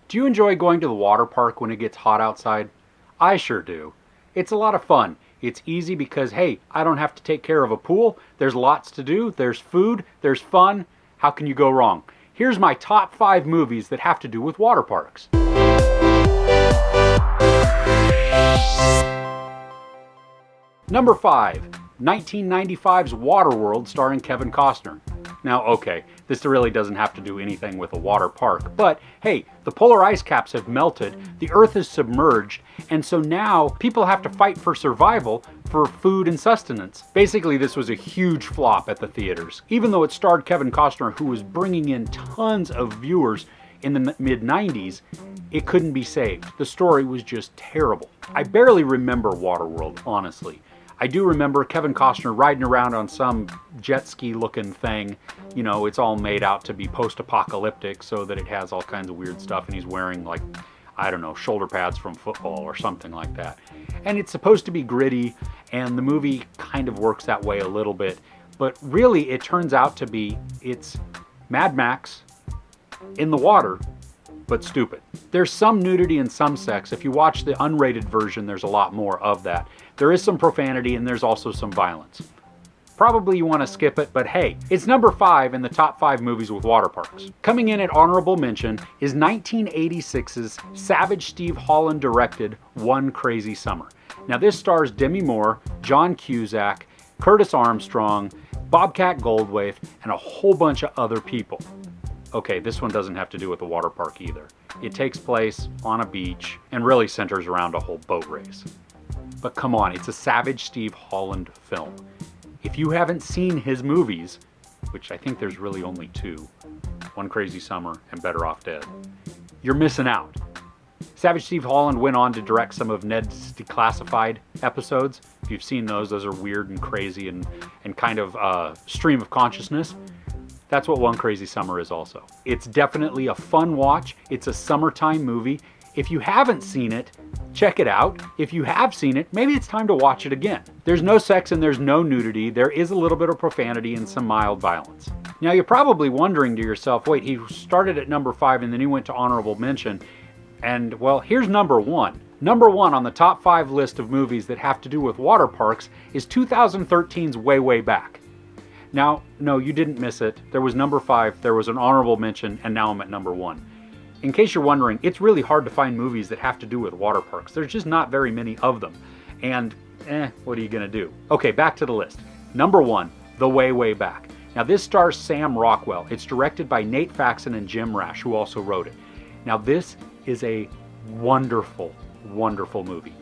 Do you enjoy going to the water park when it gets hot outside? I sure do. It's a lot of fun. It's easy because, hey, I don't have to take care of a pool. There's lots to do. There's food. There's fun. How can you go wrong? Here's my top 5 movies that have to do with water parks. Number 5, 1995's Waterworld starring Kevin Costner. Now, okay, this really doesn't have to do anything with a water park, but hey, the polar ice caps have melted, the Earth is submerged, and so now people have to fight for survival for food and sustenance. Basically, this was a huge flop at the theaters. Even though it starred Kevin Costner, who was bringing in tons of viewers in the mid-90s, it couldn't be saved. The story was just terrible. I barely remember Waterworld, honestly. I do remember Kevin Costner riding around on some jet ski looking thing. You know, it's all made out to be post-apocalyptic so that it has all kinds of weird stuff, and he's wearing, like, I don't know, shoulder pads from football or something like that. And it's supposed to be gritty, and the movie kind of works that way a little bit. But really, it turns out to be, it's Mad Max in the water, but stupid. There's some nudity and some sex. If you watch the unrated version, there's a lot more of that. There is some profanity and there's also some violence. Probably you want to skip it, but hey, it's number 5 in the top 5 movies with water parks. Coming in at honorable mention is 1986's Savage Steve Holland directed One Crazy Summer. Now this stars Demi Moore, John Cusack, Curtis Armstrong, Bobcat Goldthwait, and a whole bunch of other people. Okay, this one doesn't have to do with the water park either. It takes place on a beach and really centers around a whole boat race. But come on, it's a Savage Steve Holland film. If you haven't seen his movies, which I think there's really only 2, One Crazy Summer and Better Off Dead, you're missing out. Savage Steve Holland went on to direct some of Ned's Declassified episodes. If you've seen those are weird and crazy and kind of stream of consciousness. That's what One Crazy Summer is also. It's definitely a fun watch. It's a summertime movie. If you haven't seen it, check it out. If you have seen it, maybe it's time to watch it again. There's no sex and there's no nudity. There is a little bit of profanity and some mild violence. Now you're probably wondering to yourself, wait, he started at number 5 and then he went to honorable mention. And well, here's number 1. Number 1 on the top 5 list of movies that have to do with water parks is 2013's Way, Way Back. Now, no, you didn't miss it. There was number 5, there was an honorable mention, and now I'm at number 1. In case you're wondering, it's really hard to find movies that have to do with water parks. There's just not very many of them. And, what are you gonna do? Okay, back to the list. Number 1, The Way, Way Back. Now this stars Sam Rockwell. It's directed by Nate Faxon and Jim Rash, who also wrote it. Now this is a wonderful, wonderful movie.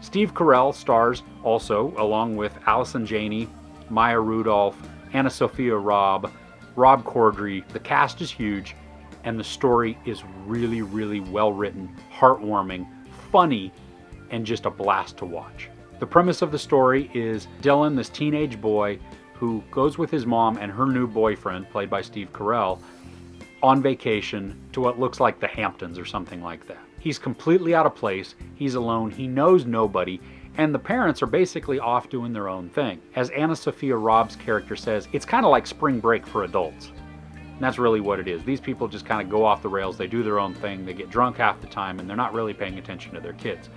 Steve Carell stars also, along with Allison Janney, Maya Rudolph, Anna-Sophia Robb Corddry. The cast is huge, and the story is really, really well written, heartwarming, funny, and just a blast to watch. The premise of the story is Dylan, this teenage boy who goes with his mom and her new boyfriend, played by Steve Carell, on vacation to what looks like the Hamptons or something like that. He's completely out of place, he's alone, he knows nobody, and the parents are basically off doing their own thing. As Anna-Sophia Robb's character says, it's kind of like spring break for adults. And that's really what it is. These people just kind of go off the rails, they do their own thing, they get drunk half the time, and they're not really paying attention to their kids.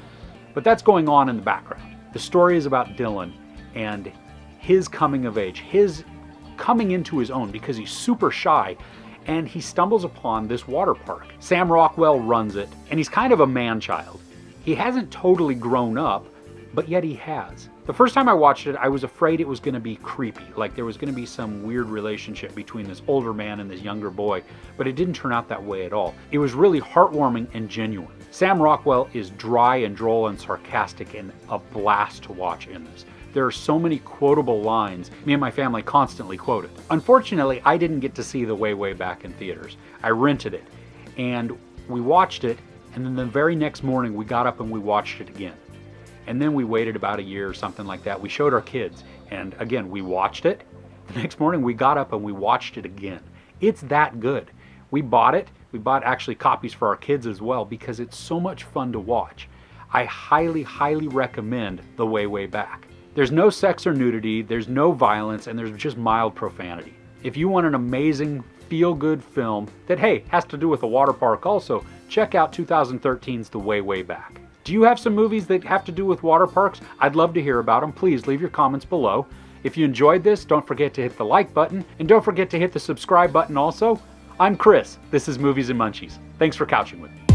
But that's going on in the background. The story is about Dylan and his coming of age, his coming into his own, because he's super shy, and he stumbles upon this water park. Sam Rockwell runs it, and he's kind of a man-child. He hasn't totally grown up, but yet he has. The first time I watched it, I was afraid it was going to be creepy, like there was going to be some weird relationship between this older man and this younger boy, but it didn't turn out that way at all. It was really heartwarming and genuine. Sam Rockwell is dry and droll and sarcastic and a blast to watch in this. There are so many quotable lines me and my family constantly quoted. Unfortunately, I didn't get to see The Way, Way Back in theaters. I rented it, and we watched it, and then the very next morning we got up and we watched it again. And then we waited about a year or something like that. We showed our kids, and again, we watched it. The next morning we got up and we watched it again. It's that good. We bought it. We bought actually copies for our kids as well because it's so much fun to watch. I highly, highly recommend The Way, Way Back. There's no sex or nudity, there's no violence, and there's just mild profanity. If you want an amazing, feel-good film that, hey, has to do with a water park also, check out 2013's The Way, Way Back. Do you have some movies that have to do with water parks? I'd love to hear about them. Please leave your comments below. If you enjoyed this, don't forget to hit the like button, and don't forget to hit the subscribe button also. I'm Chris. This is Movies and Munchies. Thanks for couching with me.